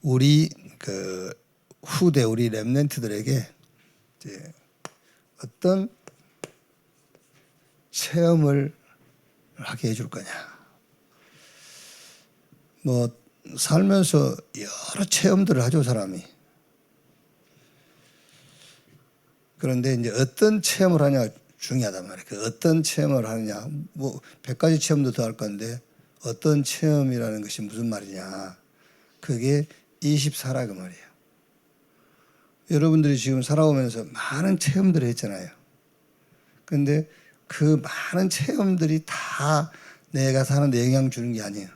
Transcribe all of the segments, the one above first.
우리 그 후대 우리 렘넌트들에게 이제 어떤 체험을 하게 해줄 거냐. 뭐 살면서 여러 체험들을 하죠, 사람이. 그런데 이제 어떤 체험을 하냐 중요하단 말이에요. 그 어떤 체험을 하느냐, 뭐 100가지 체험도 더 할 건데 어떤 체험이라는 것이 무슨 말이냐. 그게 24라 그 말이에요. 여러분들이 지금 살아오면서 많은 체험들을 했잖아요. 그런데 그 많은 체험들이 다 내가 사는데 영향 주는 게 아니에요.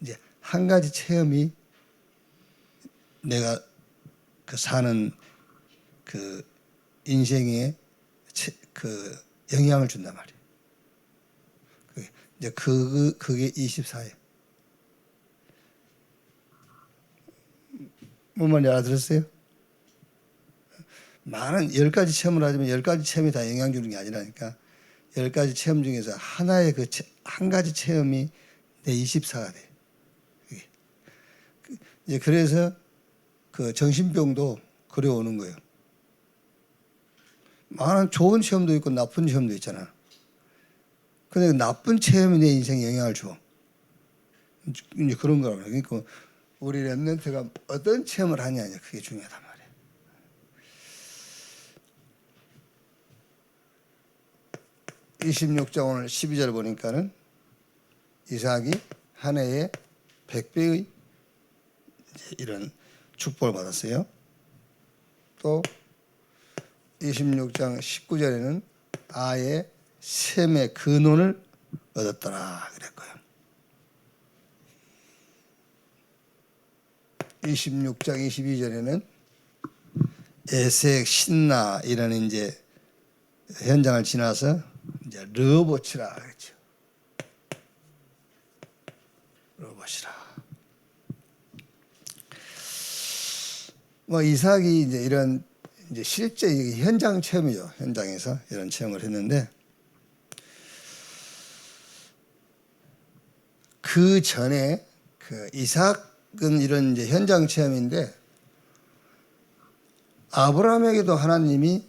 이제 한 가지 체험이 내가 그 사는 그 인생에 그 영향을 준단 말이에요. 이제 그게 24예요. 뭔 말인지 알아들었어요? 많은 10가지 체험을 하지만 10가지 체험이 다 영향 주는 게 아니라니까 10가지 체험 중에서 하나의 그 한 가지 체험이 내 24가 돼. 이제 그래서 그 정신병도 그래 오는 거예요. 많은 좋은 체험도 있고 나쁜 체험도 있잖아. 근데 나쁜 체험이 내 인생에 영향을 줘. 이제 그런 거라고. 그러니까 우리 렘넌트가 어떤 체험을 하냐, 그게 중요하단 말이에요. (26장) 오늘 12절 보니까는 이삭이 한 해에 100배의 이런 축복을 받았어요. 또 26장 19절에는 아의 셈의 근원을 얻었더라 그랬고요. 26장 22절에는 에색 신나 이런 이제 현장을 지나서 이제 르호봇이라 그랬죠. 르호봇이라. 뭐 이삭이 이제 이런 이제 실제 현장 체험이죠. 현장에서 이런 체험을 했는데 그 전에 그 이삭은 이런 이제 현장 체험인데 아브라함에게도 하나님이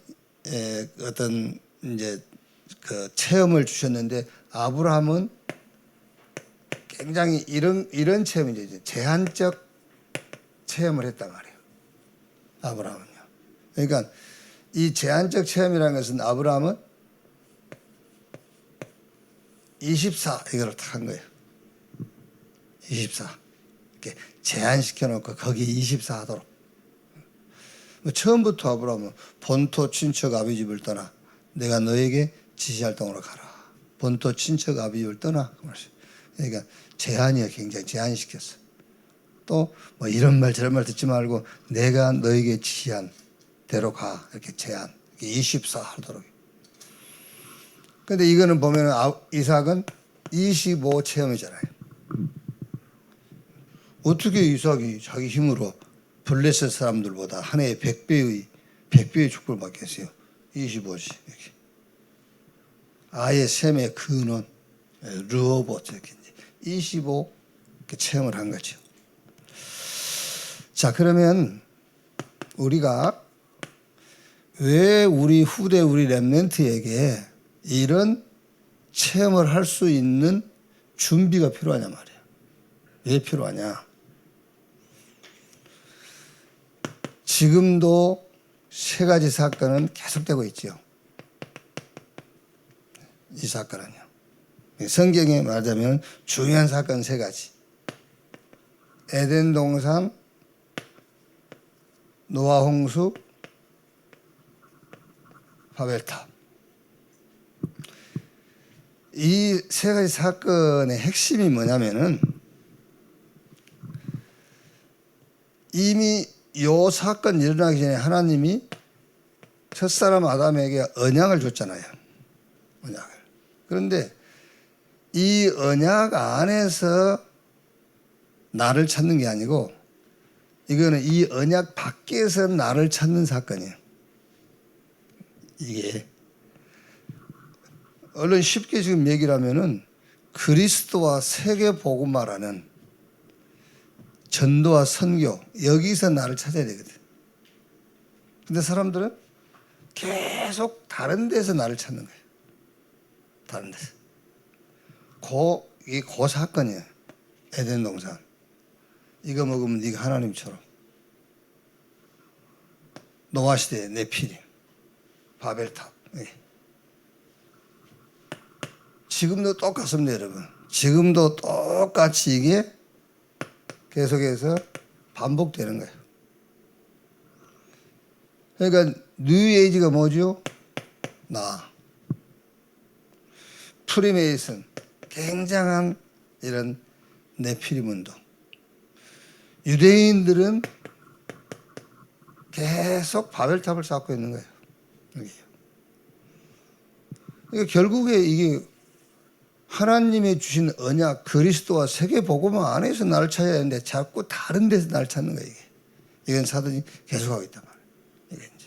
어떤 이제 그 체험을 주셨는데 아브라함은 굉장히 이런 체험이죠. 이제 제한적 체험을 했단 말이에요. 아브라함은요. 그러니까 이 제한적 체험이라는 것은 아브라함은 24 이걸 딱 한 거예요. 24 이렇게 제한시켜 놓고 거기 24 하도록. 처음부터 아브라함은 본토 친척 아비 집을 떠나 내가 너에게 지시할 땅으로 가라. 본토 친척 아비 집을 떠나. 그러니까 제한이야. 굉장히 제한시켰어. 또 뭐 이런 말 저런 말 듣지 말고 내가 너에게 지시한 대로 가. 이렇게 제한. 24 하도록. 근데 이거는 보면 이삭은 25 체험이잖아요. 어떻게 이삭이 자기 힘으로 블레셋 사람들보다 한 해에 100배의 축복을 받겠어요. 25지. 이렇게. 아예 셈의 근원, 르호봇 이렇게 25 이렇게 체험을 한 거죠. 자, 그러면 우리가 왜 우리 후대 우리 렘넌트에게 이런 체험을 할 수 있는 준비가 필요하냐 말이에요. 왜 필요하냐? 지금도 3가지 사건은 계속되고 있죠. 이 사건은요. 성경에 말하자면 중요한 사건 3가지. 에덴 동산, 노아 홍수, 바벨탑. 이 3가지 사건의 핵심이 뭐냐면은 이미 이 사건 일어나기 전에 하나님이 첫사람 아담에게 언약을 줬잖아요. 언약을. 그런데 이 언약 안에서 나를 찾는 게 아니고 이거는 이 언약 밖에서 나를 찾는 사건이에요. 이게 얼른 쉽게 지금 얘기를 하면은 그리스도와 세계 복음화라는 전도와 선교, 여기서 나를 찾아야 되거든. 근데 사람들은 계속 다른 데서 나를 찾는 거예요. 다른 데서. 이게 고 사건이에요. 에덴 동산. 이거 먹으면 네가 하나님처럼. 노아 시대의 네피림, 바벨탑. 예. 지금도 똑같습니다, 여러분. 지금도 똑같이 이게 계속해서 반복되는 거예요. 그러니까 뉴에이지가 뭐죠? 프리메이슨, 굉장한 이런 네피림 운동. 유대인들은 계속 바벨탑을 쌓고 있는 거예요. 그러니까 결국에 이게 하나님의 주신 언약, 그리스도와 세계 복음 안에서 나를 찾아야 되는데 자꾸 다른 데서 나를 찾는 거예요. 이건 사단이 계속하고 있단 말이에요. 이게 이제.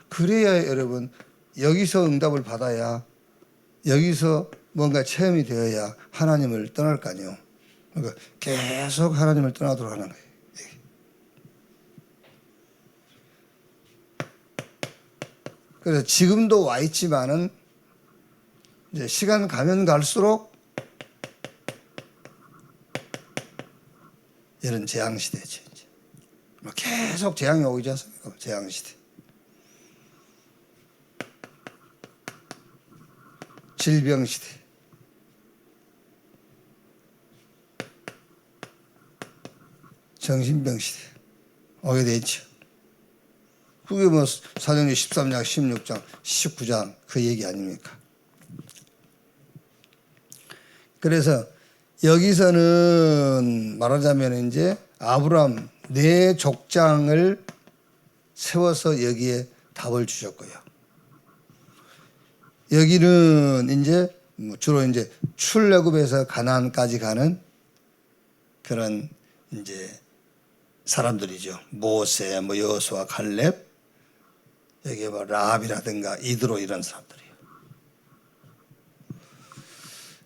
그래야 여러분 여기서 응답을 받아야, 여기서 뭔가 체험이 되어야 하나님을 떠날 거 아니에요. 그러니까 계속 하나님을 떠나도록 하는 거예요. 그래서 지금도 와 있지만은 이제 시간 가면 갈수록 이런 재앙 시대죠. 이제 계속 재앙이 오지 않습니까? 재앙 시대. 질병 시대. 정신병 시대 오게 되죠. 그게 뭐 사도행전 13장, 16장, 19장 그 얘기 아닙니까? 그래서 여기서는 말하자면 이제 아브라함 네 족장을 세워서 여기에 답을 주셨고요. 여기는 이제 주로 이제 출애굽에서 가나안까지 가는 그런 이제 사람들이죠. 모세, 여호수아, 갈렙, 여기 라합이라든가 이드로 이런 사람들이에요.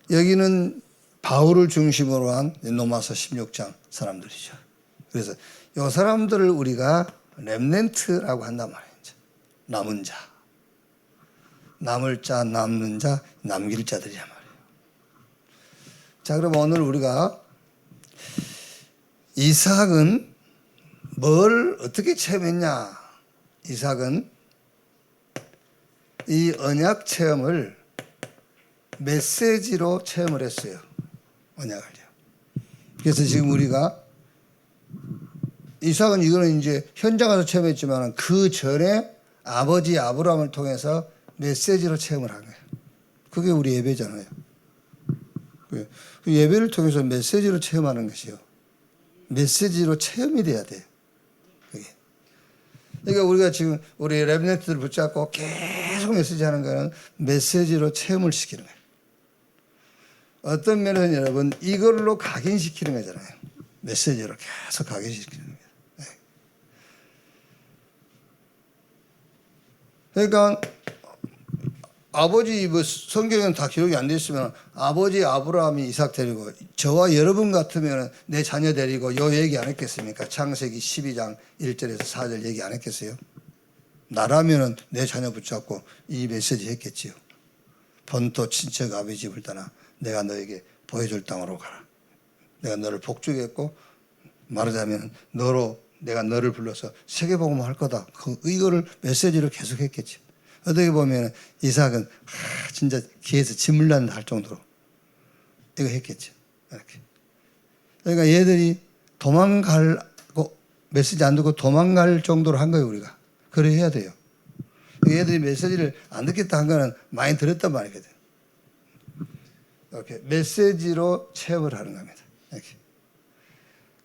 여기는 바울을 중심으로 한 로마서 16장 사람들이죠. 그래서 이 사람들을 우리가 렘넌트라고 한단 말이에요. 남은 자, 남을 자, 남는 자, 남길 자들이란 말이에요. 자, 그럼 오늘 우리가 이삭은 뭘 어떻게 체험했냐? 이삭은 이 언약 체험을 메시지로 체험을 했어요. 언약을요. 그래서 지금 우리가 이삭은 이거는 이제 현장 가서 체험했지만 그 전에 아버지 아브라함을 통해서 메시지로 체험을 한 거예요. 그게 우리 예배잖아요. 그 예배를 통해서 메시지로 체험하는 것이요. 메시지로 체험이 돼야 돼요. 그게. 그러니까 우리가 지금 우리 렘넌트들 붙잡고 계속 메시지 하는 거는 메시지로 체험을 시키는 거예요. 어떤 면에서는 여러분 이걸로 각인시키는 거잖아요. 메시지로 계속 각인시키는 거예요. 네. 그러니까 아버지 성경에는 다 기록이 안 돼 있으면 아버지 아브라함이 이삭 데리고 저와 여러분 같으면 내 자녀 데리고 요 얘기 안 했겠습니까? 창세기 12장 1절에서 4절 얘기 안 했겠어요? 나라면은 내 자녀 붙잡고 이 메시지 했겠지요. 본토 친척 아비 집을 떠나 내가 너에게 보여줄 땅으로 가라. 내가 너를 복주겠고 말하자면 내가 너를 불러서 세계복음 할 거다. 이거를 메시지로 계속 했겠지. 어떻게 보면 이삭은 진짜 귀에서 진물 난다 할 정도로 이거 했겠죠. 이렇게. 그러니까 얘들이 도망가고 메시지 안 듣고 도망갈 정도로 한 거예요. 우리가. 그래 해야 돼요. 얘들이 메시지를 안 듣겠다 한 거는 많이 들었단 말이거든. 이렇게 메시지로 체험을 하는 겁니다. 이렇게.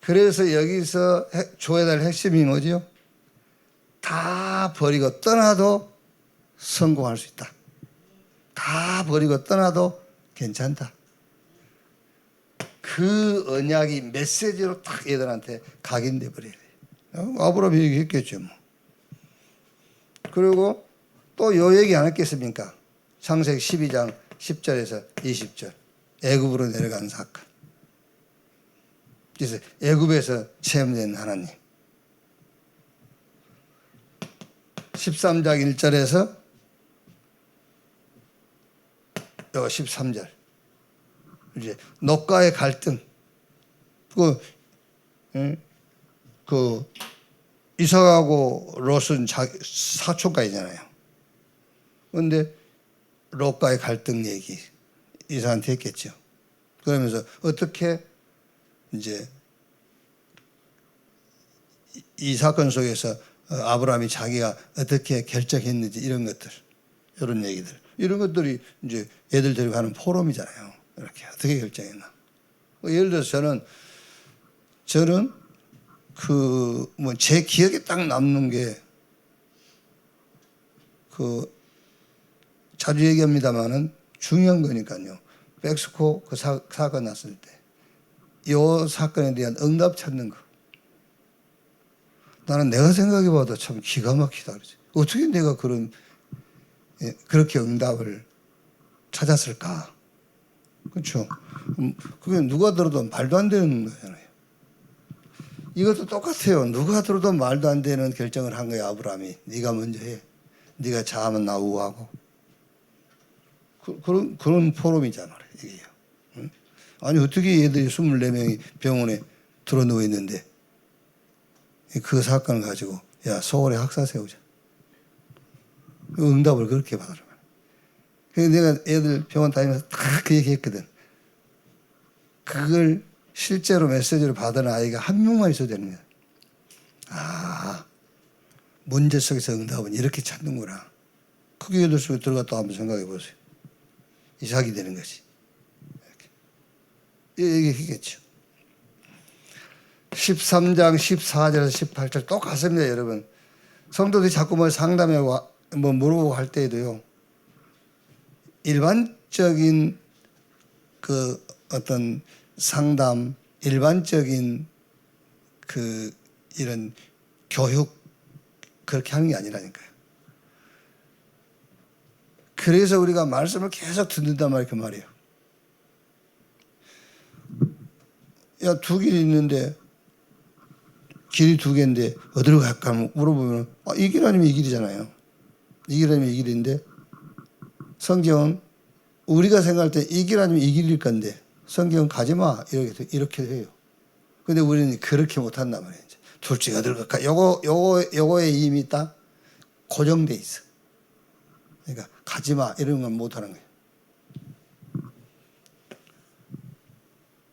그래서 여기서 줘야 될 핵심이 뭐죠? 다 버리고 떠나도 성공할 수 있다. 다 버리고 떠나도 괜찮다. 그 언약이 메시지로 딱 얘들한테 각인돼 버려야 돼요. 아브라함이 얘기했겠죠. 뭐. 그리고 또 요 얘기 안 했겠습니까? 창세기 12장 10절에서 20절 애굽으로 내려간 사건. 그래서 애굽에서 체험된 하나님. 13장 1절에서 13절. 이제 녹과의 갈등. 그 이삭하고 롯은 사촌가이잖아요. 그런데 롯과의 갈등 얘기 이삭한테 했겠죠. 그러면서 어떻게 이제 이 사건 속에서 아브라함이 자기가 어떻게 결정했는지 이런 것들, 이런 얘기들, 이런 것들이 이제 애들 데리고 하는 포럼이잖아요. 이렇게 어떻게 결정했나. 예를 들어서 저는 그 뭐 제 기억에 딱 남는 게 그 자주 얘기합니다만은 중요한 거니까요. 멕시코 그 사건 났을 때 이 사건에 대한 응답 찾는 거. 나는 내가 생각해봐도 참 기가 막히다 그러지. 어떻게 내가 그렇게 응답을 찾았을까? 그렇죠. 그게 누가 들어도 말도 안 되는 거잖아요. 이것도 똑같아요. 누가 들어도 말도 안 되는 결정을 한 거야, 아브라함이. 네가 먼저 해. 네가 자하면 나 우하고. 그런 포럼이잖아요, 이게요. 응? 아니, 어떻게 얘들이 24명이 병원에 들어 누워 있는데 그 사건을 가지고 야, 서울에 학사 세우자. 응답을 그렇게 받으라고. 그래서 내가 애들 병원 다니면서 다 그 얘기 했거든. 그걸 실제로 메시지를 받은 아이가 한 명만 있어도 되는 거야. 아, 문제 속에서 응답은 이렇게 찾는구나. 크게 애들 속에 들어갔다 한번 생각해 보세요. 이삭이 되는 거지. 이렇게 얘기했겠죠. 13장 14절에서 18절 똑같습니다, 여러분. 성도들이 자꾸 뭘 상담하고 뭐 물어보고 할 때에도요. 일반적인 그 어떤 상담, 일반적인 그 이런 교육 그렇게 하는 게 아니라니까요. 그래서 우리가 말씀을 계속 듣는단 말이에요, 그 말이에요. 야, 두 길이 있는데 길이 두 개인데 어디로 갈까 물어보면 이 길 아니면 이 길이잖아요. 이 길 아니면 이 길인데 성경은 우리가 생각할 때 이 길 아니면 이 길일 건데 성경은 가지마 이렇게 해요. 근데 우리는 그렇게 못한단 말이에요. 둘 중에 어디로 갈까? 요거에 이미 딱 고정돼 있어. 그러니까 가지마 이런 건 못하는 거예요.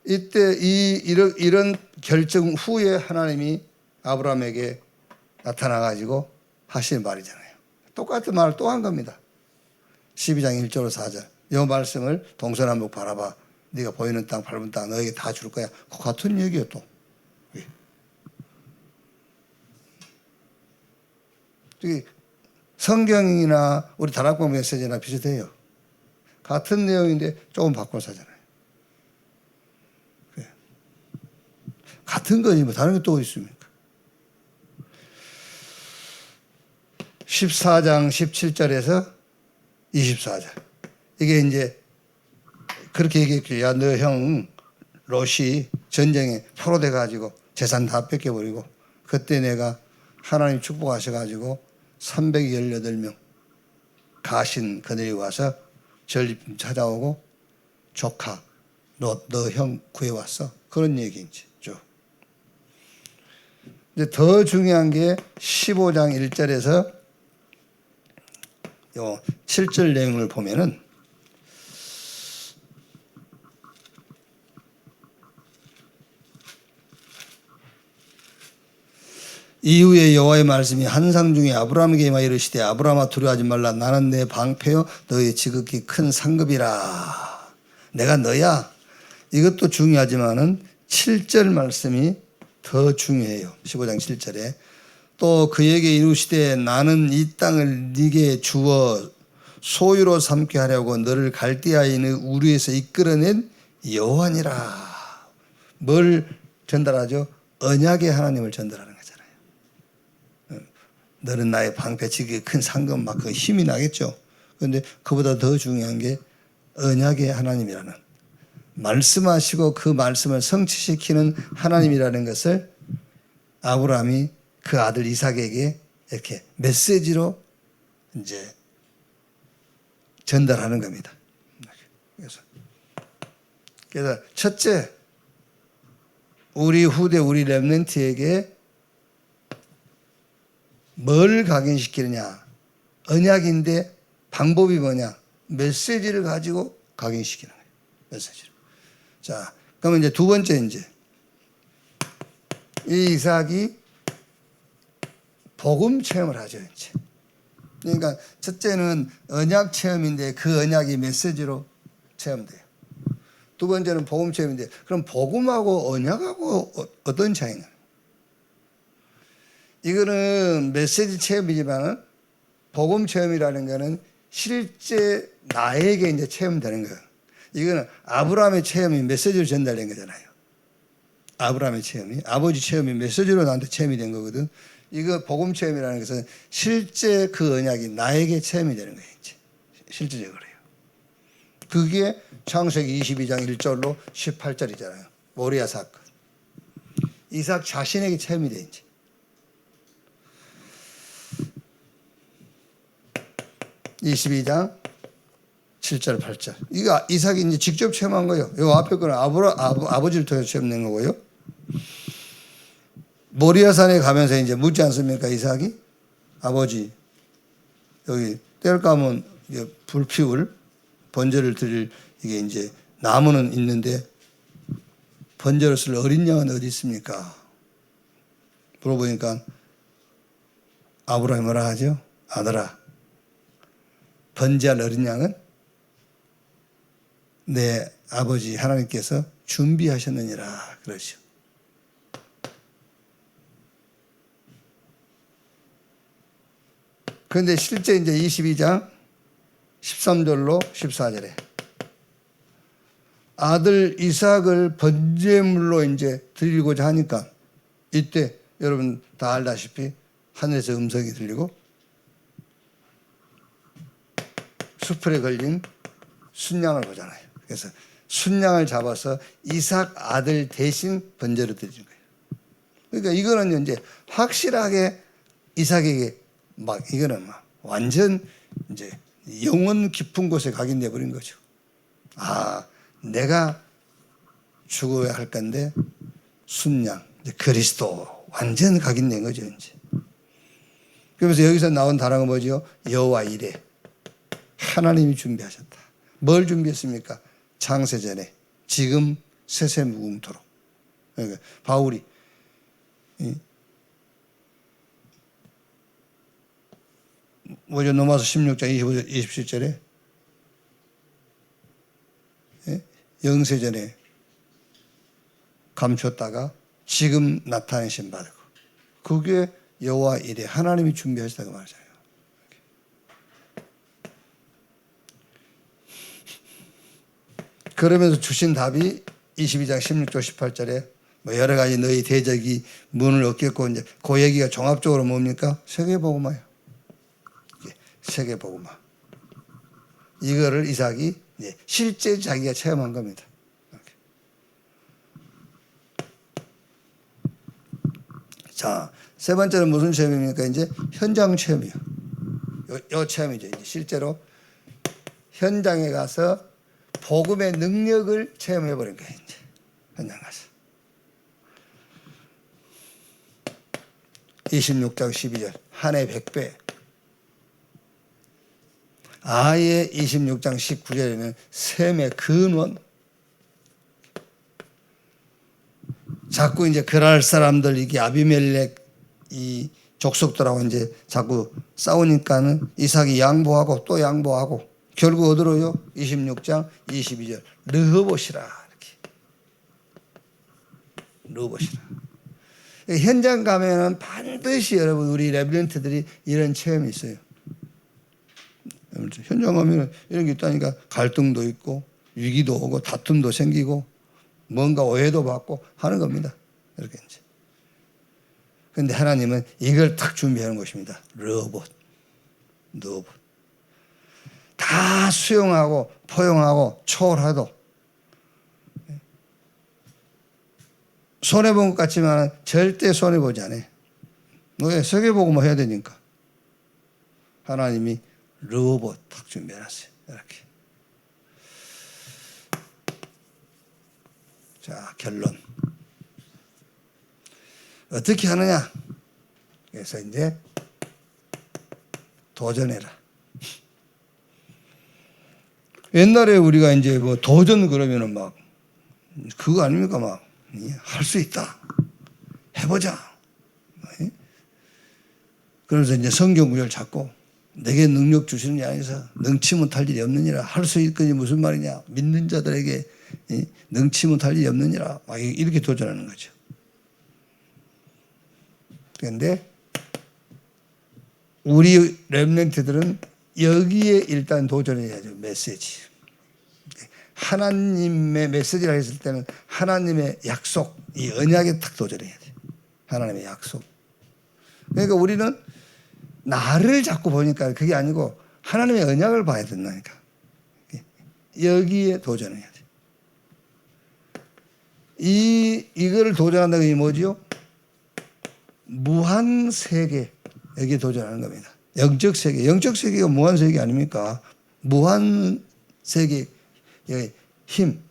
이때 이런 결정 후에 하나님이 아브라함에게 나타나가지고 하신 말이잖아요. 똑같은 말을 또 한 겁니다. 12장 1절 4절. 이 말씀을 동서남북 바라봐. 네가 보이는 땅 밟은 땅 너에게 다 줄 거야. 그 같은 얘기예요 또. 성경이나 우리 다락방 메시지나 비슷해요. 같은 내용인데 조금 바꿔서 하잖아요. 같은 거지 뭐 다른 게 또 있습니까? 14장 17절에서 24절. 이게 이제 그렇게 얘기했죠. 야, 너 형 롯이 전쟁에 포로돼 가지고 재산 다 뺏겨버리고 그때 내가 하나님 축복하셔가지고 318명 가신 그들이 와서 전리품 찾아오고 조카 너 형 구해왔어. 그런 얘기인지. 근데 더 중요한 게 15장 1절에서 요 7절 내용을 보면은 이후에 여호와의 말씀이 한상 중에 아브라함에게 임하여 이르시되 아브라함아 두려워하지 말라. 나는 내 방패요 너의 지극히 큰 상급이라. 내가 너야. 이것도 중요하지만은 7절 말씀이 더 중요해요. 15장 7절에 또 그에게 이르시되 나는 이 땅을 네게 주어 소유로 삼게 하려고 너를 갈대아에 있는 우르에서 이끌어낸 여호와니라. 뭘 전달하죠? 언약의 하나님을 전달하는 거잖아요. 너는 나의 방패 지극히 큰 상급 막 그 힘이 나겠죠. 그런데 그보다 더 중요한 게 언약의 하나님이라는 말씀하시고 그 말씀을 성취시키는 하나님이라는 것을 아브라함이 그 아들 이삭에게 이렇게 메시지로 이제 전달하는 겁니다. 그래서 첫째, 우리 후대 우리 렘넌트에게 뭘 각인시키느냐? 언약인데 방법이 뭐냐? 메시지를 가지고 각인시키는 거예요. 메시지를. 자, 그러면 이제 두 번째 이제 이 이삭이 복음 체험을 하죠, 이제. 그러니까 첫째는 언약 체험인데 그 언약이 메시지로 체험돼요. 두 번째는 복음 체험인데 그럼 복음하고 언약하고 어떤 차이냐? 이거는 메시지 체험이지만 복음 체험이라는 거는 실제 나에게 이제 체험되는 거예요. 이거는 아브라함의 체험이 메시지로 전달된 거잖아요. 아브라함의 체험이 아버지 체험이 메시지로 나한테 체험이 된 거거든. 이거 복음 체험이라는 것은 실제 그 언약이 나에게 체험이 되는 거예요. 이제. 실제적으로요. 그게 창세기 22장 1절로 18절이잖아요. 모리아 사건. 이삭 자신에게 체험이 돼 이제. (22장) 7절 8절. 이거 이삭이 이제 직접 체험한 거예요. 이 앞에 거는 아버지를 통해서 체험된 거고요. 모리아산에 가면서 이제 묻지 않습니까? 이삭이 아버지 여기 뗄 감은 불 피울 번제를 드릴 이게 이제 나무는 있는데 번제를 쓸 어린 양은 어디 있습니까? 물어보니까 아브라함이 뭐라 하죠? 아들아, 번제할 어린 양은 내 아버지 하나님께서 준비하셨느니라 그러죠. 그런데 실제 이제 22장 13절로 14절에 아들 이삭을 번제물로 이제 드리고자 하니까 이때 여러분 다 알다시피 하늘에서 음성이 들리고 수풀에 걸린 순양을 보잖아요. 그래서 순양을 잡아서 이삭 아들 대신 번제를 드리는 거예요. 그러니까 이거는 이제 확실하게 이삭에게 막 이거는 막 완전 이제 영혼 깊은 곳에 각인돼 버린 거죠. 아, 내가 죽어야 할 건데 순양, 이제 그리스도 완전 각인된 거죠, 이제. 그러면서 여기서 나온 단어가 뭐죠? 여호와 이레. 하나님이 준비하셨다. 뭘 준비했습니까? 창세전에 지금 세세무궁토록. 그러니까 바울이 뭐죠? 로마서 16장 25절 27절에 영세전에 감췄다가 지금 나타내신 바라고. 그게 여호와 이레 하나님이 준비하셨다고 말하잖아요. 그러면서 주신 답이 22장 16절 18절에 뭐 여러 가지 너희 대적이 문을 얻겠고 이제 그 얘기가 종합적으로 뭡니까? 세계복음화예요. 세계복음화. 이거를 이삭이 실제 자기가 체험한 겁니다. 자, 세 번째는 무슨 체험입니까? 이제 현장 체험이요. 요 체험이죠. 이제 실제로 현장에 가서 복음의 능력을 체험해 버린 거예요. 이제 현장 가서 26장 12절 한 해 100배. 아예 26장 19절에는 셈의 근원. 자꾸 이제 그랄 사람들 이게 아비멜렉 이 족속들하고 이제 자꾸 싸우니까는 이삭이 양보하고 또 양보하고 결국 어디로요? 26장 22절 르호봇이라 이렇게 르호봇이라. 현장 가면은 반드시 여러분 우리 렘넌트들이 이런 체험이 있어요. 현장 가면 이런 게 있다니까 갈등도 있고 위기도 오고 다툼도 생기고 뭔가 오해도 받고 하는 겁니다. 이렇게 이제. 그런데 하나님은 이걸 딱 준비하는 것입니다. 르호봇. 다 수용하고 포용하고 초월하도 손해본 것 같지만 절대 손해보지 않아요. 왜? 세계복음을 해야 되니까. 하나님이 로봇 탁 준비해놨어요. 이렇게. 자, 결론. 어떻게 하느냐? 그래서 이제 도전해라. 옛날에 우리가 이제 뭐 도전 그러면은 막 그거 아닙니까? 막 할 수 있다. 해보자. 그래서 이제 성경 구절 찾고 내게 능력 주시는 이 안에서 능치 못할 일이 없느니라. 할 수 있거니 무슨 말이냐? 믿는 자들에게 능치 못할 일이 없느니라. 막 이렇게 도전하는 거죠. 그런데 우리 렘넌트들은 여기에 일단 도전해야죠. 메시지. 하나님의 메시지라 했을 때는 하나님의 약속, 이 언약에 딱 도전해야 돼요. 하나님의 약속. 그러니까 우리는 나를 자꾸 보니까 그게 아니고 하나님의 언약을 봐야 된다니까. 여기에 도전해야 돼. 이거를 도전한다는 게 뭐지요? 무한 세계. 여기에 도전하는 겁니다. 영적 세계. 영적 세계가 무한 세계 아닙니까? 무한 세계의 힘.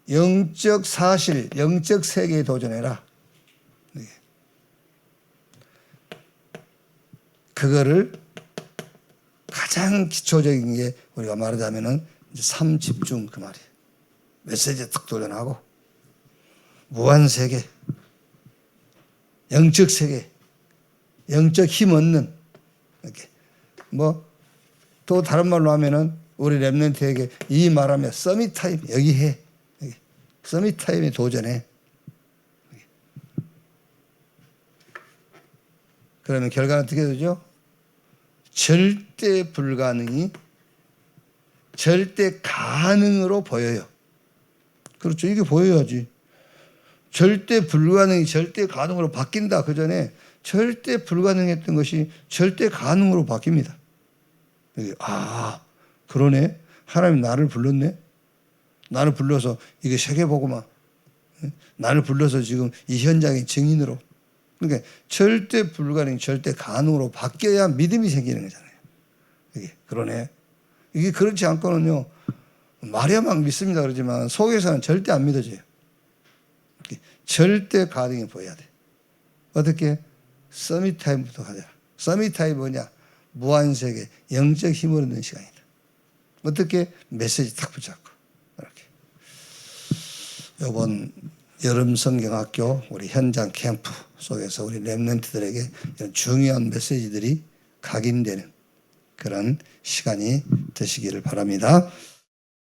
영적 사실, 영적 세계에 도전해라. 그거를 가장 기초적인 게 우리가 말하자면은 삼집중 그 말이에요. 메시지에 딱 도전하고 무한 세계, 영적 세계, 영적 힘 얻는 이렇게 뭐 또 다른 말로 하면은 우리 렘넌트에게 이 말하면 서밋 타임 여기 해. 여기. 서밋 타임에 도전해. 여기. 그러면 결과는 어떻게 되죠? 절대 불가능이 절대 가능으로 보여요. 그렇죠. 이게 보여야지. 절대 불가능이 절대 가능으로 바뀐다. 그 전에 절대 불가능했던 것이 절대 가능으로 바뀝니다. 아, 그러네. 하나님 나를 불렀네. 나를 불러서 이게 세계보고만 나를 불러서 지금 이 현장의 증인으로. 그러니까 절대 불가능, 절대 가능으로 바뀌어야 믿음이 생기는 거잖아요. 이게 그러네. 이게 그렇지 않고는요. 말이야 막 믿습니다 그러지만 속에서는 절대 안 믿어져요. 절대 가능해 보여야 돼. 어떻게? 서밋 타임부터 가자. 서밋 타임 뭐냐? 무한세계, 영적 힘을 얻는 시간이다. 어떻게? 메시지 탁 붙잡고. 이렇게. 이번 여름 성경학교 우리 현장 캠프 속에서 우리 렘넌트들에게 이런 중요한 메시지들이 각인되는 그런 시간이 되시기를 바랍니다.